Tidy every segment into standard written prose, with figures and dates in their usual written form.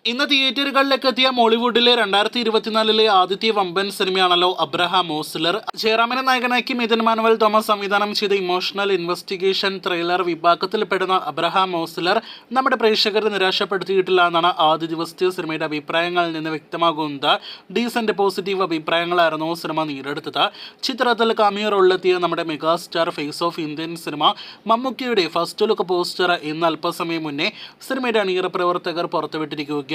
ഇന്ന് തിയേറ്ററുകളിലേക്ക് എത്തിയ മോളിവുഡിലെ 2024 ആദ്യത്തെ വമ്പൻ സിനിമയാണല്ലോ അബ്രഹാം ഓസ്ലർ. ജയറാമിനെ നായകനാക്കി മിഥുൻ മാനുവൽ തോമസ് സംവിധാനം ചെയ്ത ഇമോഷണൽ ഇൻവെസ്റ്റിഗേഷൻ ത്രില്ലർ വിഭാഗത്തിൽപ്പെടുന്ന അബ്രഹാം ഓസ്ലർ നമ്മുടെ പ്രേക്ഷകരെ നിരാശപ്പെടുത്തിയിട്ടില്ല എന്നാണ് ആദ്യ ദിവസത്തെ സിനിമയുടെ അഭിപ്രായങ്ങളിൽ നിന്ന് വ്യക്തമാകുന്നത്. ഡീസന്റ് പോസിറ്റീവ് അഭിപ്രായങ്ങളായിരുന്നു സിനിമ നേടിയെടുത്തത്. ചിത്രത്തിൽ കാമിയോ റോളിലെത്തിയ നമ്മുടെ megastar face of Indian cinema മമ്മൂക്കയുടെ ഫസ്റ്റ് ലുക്ക് പോസ്റ്റർ ഇന്ന് അല്പസമയം മുന്നേ സിനിമയുടെ അണിയറ പ്രവർത്തകർ പുറത്തുവിട്ടിരിക്കുകയാണ്.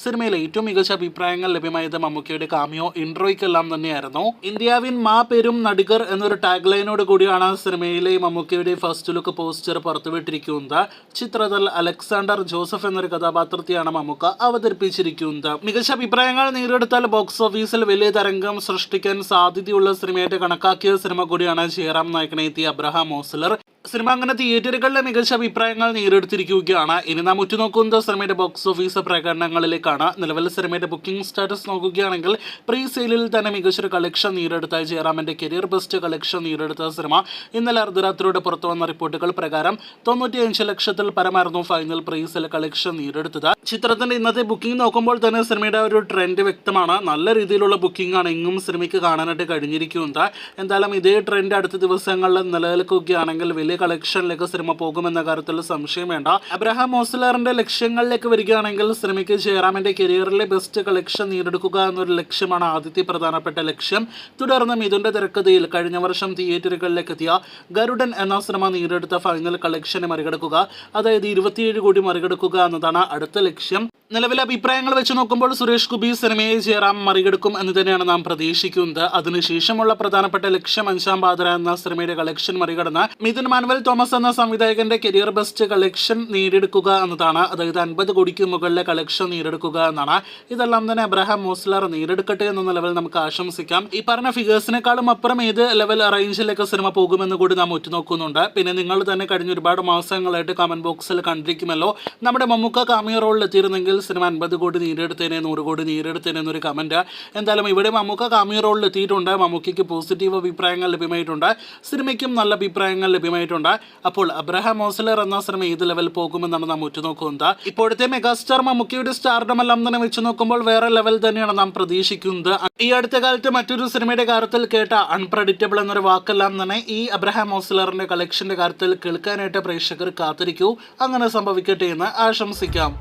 സിനിമയിൽ ഏറ്റവും മികച്ച അഭിപ്രായങ്ങൾ ലഭ്യമായത് മമ്മൂക്കയുടെ കാമിയോ ഇൻട്രോയ്ക്കെല്ലാം തന്നെയായിരുന്നു. ഇന്ത്യാവിൻ മാ പെരും നടികർ എന്നൊരു ടാഗ് ലൈനോട് കൂടിയാണ് സിനിമയിലെ മമ്മൂക്കയുടെ ഫസ്റ്റ് ലുക്ക് പോസ്റ്റർ പുറത്തുവിട്ടിരിക്കുന്നത്. ചിത്രത്തിൽ അലക്സാണ്ടർ ജോസഫ് എന്നൊരു കഥാപാത്രത്തെയാണ് മമ്മൂക്ക അവതരിപ്പിച്ചിരിക്കുന്നത്. മികച്ച അഭിപ്രായങ്ങൾ നേടിയെടുത്താൽ ബോക്സ് ഓഫീസിൽ വലിയ തരംഗം സൃഷ്ടിക്കാൻ സാധ്യതയുള്ള സിനിമയായിട്ട് കണക്കാക്കിയ സിനിമ കൂടിയാണ് ജയറാം നായകനെത്തിയ അബ്രഹാം ഓസ്ലർ. സിനിമ അങ്ങനെ തിയേറ്ററുകളിലെ മികച്ച അഭിപ്രായങ്ങൾ നേടിയെടുത്തിരിക്കുകയാണ്. ഇനി നാം ഉറ്റുനോക്കുന്നത് സിനിമയുടെ ബോക്സ് ഓഫീസ് പ്രകടനങ്ങളിലേക്കാണ്. നിലവിൽ സിനിമയുടെ ബുക്കിംഗ് സ്റ്റാറ്റസ് നോക്കുകയാണെങ്കിൽ പ്രീ സെയിലിൽ തന്നെ മികച്ചൊരു കളക്ഷൻ നേടിയെടുത്ത ജയറാമിന്റെ കരിയർ ബെസ്റ്റ് കളക്ഷൻ നേടിയെടുത്ത സിനിമ ഇന്നലെ അർദ്ധരാത്രിയോടെ പുറത്തു വന്ന റിപ്പോർട്ടുകൾ പ്രകാരം 95 ലക്ഷത്തിൽ പരമായിരുന്നു ഫൈനൽ പ്രീ സെയിൽ കളക്ഷൻ നേടിയെടുത്തത്. ചിത്രത്തിന്റെ ഇന്നത്തെ ബുക്കിംഗ് നോക്കുമ്പോൾ തന്നെ സിനിമയുടെ ഒരു ട്രെൻഡ് വ്യക്തമാണ്. നല്ല രീതിയിലുള്ള ബുക്കിംഗ് ആണ് എങ്ങും സിനിമയ്ക്ക് കാണാനായിട്ട് കഴിഞ്ഞിരിക്കുന്നത്. എന്തായാലും ഇതേ ട്രെൻഡ് അടുത്ത ദിവസങ്ങളിൽ നിലനിൽക്കുകയാണെങ്കിൽ വലിയ കളക്ഷനിലേക്ക് സിനിമ പോകുമെന്ന കാര്യത്തിൽ സംശയം വേണ്ട. അബ്രഹാം ഓസ്ലറിന്റെ ലക്ഷ്യങ്ങളിലേക്ക് വരികയാണെങ്കിൽ സിനിമയ്ക്ക് ജയറാമിന്റെ കരിയറിലെ ബെസ്റ്റ് കളക്ഷൻ നേടിയെടുക്കുക എന്നൊരു ലക്ഷ്യമാണ് ആദ്യത്തെ പ്രധാനപ്പെട്ട ലക്ഷ്യം. തുടർന്ന് മിഥുന്റെ തിരക്കഥയിൽ കഴിഞ്ഞ വർഷം തിയേറ്ററുകളിലേക്ക് എത്തിയ ഗരുഡൻ എന്ന സിനിമ നേടിയെടുത്ത ഫൈനൽ കളക്ഷനെ മറികടക്കുക, അതായത് 27 കോടി മറികടക്കുക എന്നതാണ് അടുത്ത ലക്ഷ്യം. നിലവിലെ അഭിപ്രായങ്ങൾ വെച്ച് നോക്കുമ്പോൾ സുരേഷ് ഗോപി സിനിമയെ ജയറാം മറികടക്കും എന്ന് തന്നെയാണ് നാം പ്രതീക്ഷിക്കുന്നത്. അതിനുശേഷമുള്ള പ്രധാനപ്പെട്ട ലക്ഷ്യം അഞ്ചാം പാതിര എന്ന സിനിമയുടെ കളക്ഷൻ മറികടന്ന് മിഥുൻ മാനുവൽ തോമസ് എന്ന സംവിധായകന്റെ കരിയർ ബെസ്റ്റ് കളക്ഷൻ നേടിയെടുക്കുക എന്നതാണ്. അതായത് 50 കോടിക്ക് മുകളിലെ കളക്ഷൻ നേടിയെടുക്കുക എന്നാണ്. ഇതെല്ലാം തന്നെ അബ്രഹാം ഓസ്ലർ നേടിയെടുക്കട്ടെ എന്ന നിലവിൽ നമുക്ക് ആശംസിക്കാം. ഈ പറഞ്ഞ ഫിഗേഴ്സിനേക്കാളും അപ്പുറം ഏത് ലെവൽ റേഞ്ചിലേക്ക് സിനിമ പോകുമെന്ന് കൂടി നാം ഉറ്റുനോക്കുന്നുണ്ട്. പിന്നെ നിങ്ങൾ തന്നെ കഴിഞ്ഞ ഒരുപാട് മാസങ്ങളായിട്ട് കമന്റ് ബോക്സിൽ കണ്ടിരിക്കുമല്ലോ, നമ്മുടെ മമ്മൂക്ക കാമിയോ റോളിൽ എത്തിയിരുന്നെങ്കിൽ സിനിമ 50 കോടി നേടിയെടുത്തേനെ, 100 കോടി നേടിയെടുത്തേനെ എന്നൊരു കമന്റ്. എന്തായാലും ഇവിടെ മമ്മൂക്ക കാമിയോ റോളിൽ എത്തിയിട്ടുണ്ട്. മമ്മൂക്കയ്ക്ക് പോസിറ്റീവ് അഭിപ്രായങ്ങൾ ലഭ്യമായിട്ടുണ്ട്, സിനിമയ്ക്കും നല്ല അഭിപ്രായങ്ങൾ ലഭ്യമായിട്ടുണ്ട്. അപ്പോൾ അബ്രഹാം ഓസ്ലർ എന്ന സിനിമ ഏത് ലെവൽ പോകുമെന്നാണ് നാം ഉറ്റുനോക്കുന്നത്. ഇപ്പോഴത്തെ മെഗാസ്റ്റാർ മമ്മൂക്കയുടെ സ്റ്റാർഡം എല്ലാം തന്നെ വെച്ച് നോക്കുമ്പോൾ വേറെ ലെവൽ തന്നെയാണ് നാം പ്രതീക്ഷിക്കുന്നത്. ഈ അടുത്ത കാലത്ത് മറ്റൊരു സിനിമയുടെ കാര്യത്തിൽ കേട്ട അൺപ്രഡിക്റ്റബിൾ എന്നൊരു വാക്കെല്ലാം തന്നെ ഈ അബ്രഹാം ഓസ്ലറിന്റെ കളക്ഷന്റെ കാര്യത്തിൽ കേൾക്കാനായിട്ട് പ്രേക്ഷകർ കാത്തിരിക്കൂ. അങ്ങനെ സംഭവിക്കട്ടെ എന്ന് ആശംസിക്കാം.